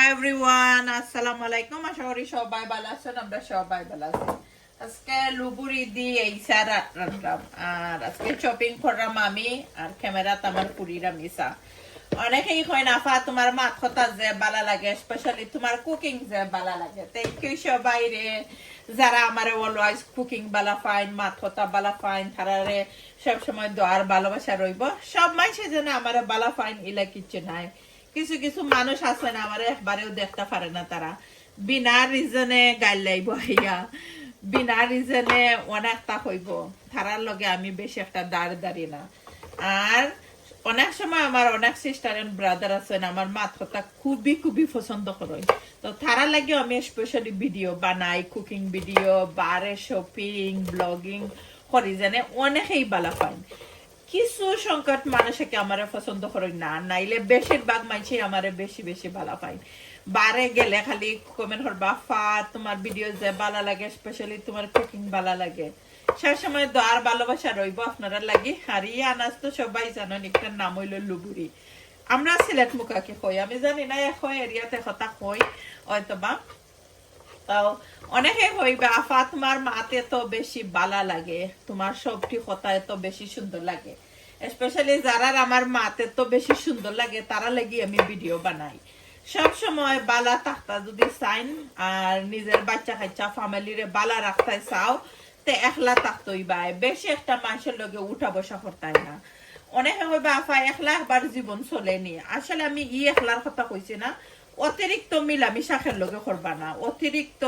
Hi everyone, আসসালামু আলাইকুম। আশা করি সবাই ভালো আছেন। আমরা সবাই ভালো আছি। আজকে লুবুরি দিয়ে এই সারা রান্নাম আর আজকে শপিং করলাম আমি আর ক্যামেরাতে আমার পুরিরা মিসা। অনেকেই কয় না ফা তোমার মাত কথা যে ভালো লাগে, স্পেশালি তোমার কুকিং যে ভালো লাগে। থ্যাংক ইউ সবাই রে যারা আমার অলওয়েজ কুকিং ভালো ফাইন, মাত কথা ভালো ফাইন, তারারে সবসময় দোয়ার ভালোবাসা রইব। সব মানুষের জন্য আমার ভালো ফাইন ইলা কিছু নাই। কিছু কিছু মানুষ আছে না আমার একবারেও দেখতে পারে না, তারা বিনা রিজনে গাইলাই বহিয়া বিনা রিজনে অনেকটা হইব, তারার লগে আমি বেশি একটা দাঁড়ি না। আর অনেক সময় আমার অনেক সিস্টার এন্ড ব্রাদার আছেন আমার মাথা খুবই খুবই পছন্দ করে, তো তারা লাগে আমি স্পেশালি ভিডিও বানাই, কুকিং ভিডিও, বারে শপিং, ব্লগিং করি, জানে অনেকেই ভালো পাই। কিছু সংকট মানুষকে আমার পছন্দ করে না, নাইলে বেশিরভাগ মানুষই আমার বেশি বেশি ভালো পাই। বারে গেলে খালি কমেন্ট করবা ফা তোমার ভিডিও যে ভালো লাগে, স্পেশালি তোমার কুকিং ভালো লাগে। সব সময় দোয়ার ভালোবাসা রইব আপনারা লাগি। আর ই আনাজ তো সবাই জানেন, একটার নাম হইল লুবুরি। আমরা সিলেট মুখাকে কই, আমি জানি না এখন এরিয়াতে কথা কই হয়তো বা। তাও অনেকে কইবে আফা তোমার মাতে তো বেশি ভালো লাগে, তোমার সবটি কথা এত বেশি সুন্দর লাগে। স্পেশালি যারা আমার মাতে তো বেশি সুন্দর লাগে তারা লাগি আমি ভিডিও বানাই। সব সময় বালা থাকতা যদি চাইন আর নিজের বাচ্চা কাচ্চা ফ্যামিলিরে বালা রাখতে চাও, তে একলা থাকতই বাই, বেশি একটা মানুষের লগে উঠা বসা করতাই না। অনেকে কইবে আফা একলা একবার জীবন চলেনি। আসলে আমি একলার কথা কইছি না, অতিরিক্ত মিলামিশাখের লগে করবা না, অতিরিক্ত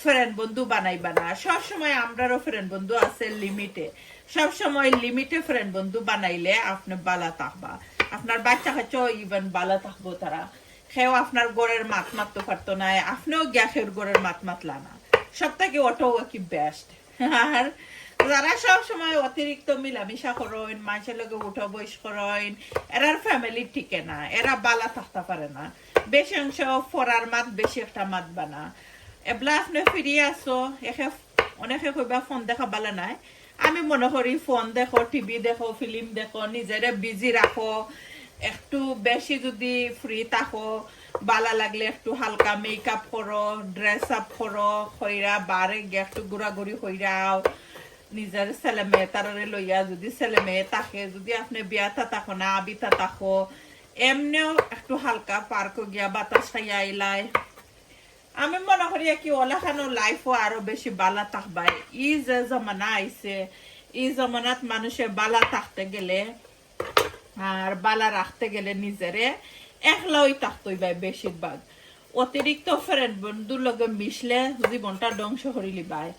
ফ্রেন্ড বন্ধু বানাইবা না। সবসময় আমরারও ফ্রেন্ড বন্ধু আছে লিমিটে, সবসময় লিমিটে ফ্রেন্ড বন্ধু বানাইলে আপনি বালা থাকবা, আপনার বাচ্চা কাচ্চাও ইভেন বালা থাকবো। তারা সেও আপনার গড়ের মাত মারতে পারতো না, আপনিও গ্যাসের গড়ের মাত মাতলা না। সব থেকে ওটাও কি বেস্ট। আর যারা সব সময় অতিরিক্ত মিলামিশা করেন, মানুষের লগে উঠা বয়স করেন, এরার ফ্যামিলি ঠিকে না, এরা বালা থাকতে পারে না। বেশি অংশ ফরার মাত বেশি একটা মাত বানা এবলা আপনি ফিরিয়ে আসো। অনেকে কইবা ফোন দেখা বালা নাই। আমি মনে করি ফোন দেখো, টিভি দেখো, ফিল্ম দেখো, নিজেরে বিজি রাখো। একটু বেশি যদি ফ্রি থাকো, বালা লাগলে একটু হালকা মেকআপ করো, ড্রেস আপ করো, হইরা বারে গিয়ে একটু ঘোরাঘুরি হইরাও। নিজের ছেলে মেয়ে তারারে লইয়া যদি ছেলে মেয়ে থাকে, যদি আপনি বিয়াটা থাকো না আবিতা থাকো, এমনিও একটু হালকা পার্কও গিয়া বাতাস খাইয়া আইলাই। আমি মনে করি কি ওলাখানো লাইফও আরো বেশি বালা থাকবাই। ই যে জমানা আইছে, ই জমানাত মানুষে বালা থাকতে গেলে আর বালা রাখতে গেলে নিজেরে একলাই থাকতই ভাই বেশিরভাগ। অতিরিক্ত ফ্রেন্ড বন্ধুর লগে মিশলে জীবনটা ধ্বংস করিলি ভাই।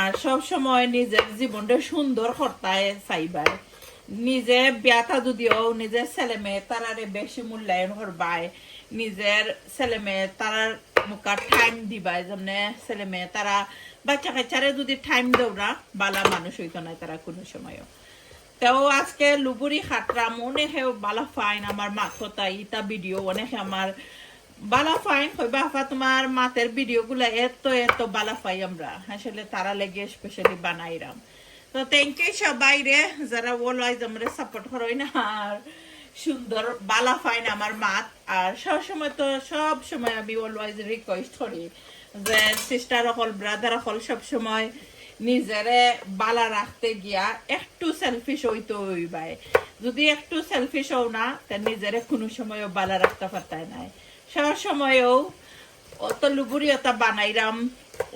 আর সব সময় নিজের জীবনটা সুন্দর করতায় চাইবাই। নিজে বিয়াটা যদিও নিজের ছেলে মেয়ে তারারে বেশি মূল্যায়ন করবাই, নিজের ছেলে মেয়ে তারার মুখার টাইম দিবাই। যেমন ছেলে মেয়ে তারা বাচ্চা কাচ্চারে যদি টাইম দেও না, বালা মানুষ হইতো না তারা কোনো সময়ও। তো আজকে লুবুরি খাটরা মনে হেও বালা ফাইন আমার মাথা ইটা ভিডিও অনেকে আমার বালা ফাইন হইবা আফা তোমার মাতের ভিডিও গুলা এত এত বালা পাই আমরা, আসলে তারা লেগে স্পেশালি বানাইরাম। তো থ্যাংক ইউ সবাই রে যারা অলওয়েজ আমরা সাপোর্ট করোই না আর সুন্দর বালা ফাইন আমার মাত। আর সব সময় আমি অলওয়েজ রিকোয়েস্ট করি যে সিস্টার হল ব্রাদার হল সব সময় নিজেরে বালা রাখতে গিয়া একটু সেলফিশ হইতে হইবাই। যদি একটু সেলফিশ হও না, তা নিজেরে কোনো সময়ও বালা রাখতে পারতাই নাই। সব সময়ও অত লুবুরি ওটা বানাইরাম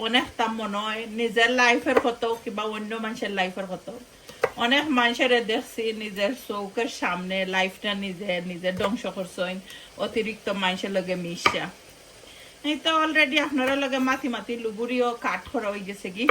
অনেকটা মনে হয় নিজের লাইফের কত কিংবা অন্য মানুষের লাইফের কত। অনেক মানুষের দেখছি নিজের চৌকের সামনে লাইফটা নিজে ধ্বংস করছেন অতিরিক্ত মানুষের লগে মিশা। এই তো অলরেডি আপনারা লগে মাতি লুবুরিও কাট করা হয়ে গেছে কি।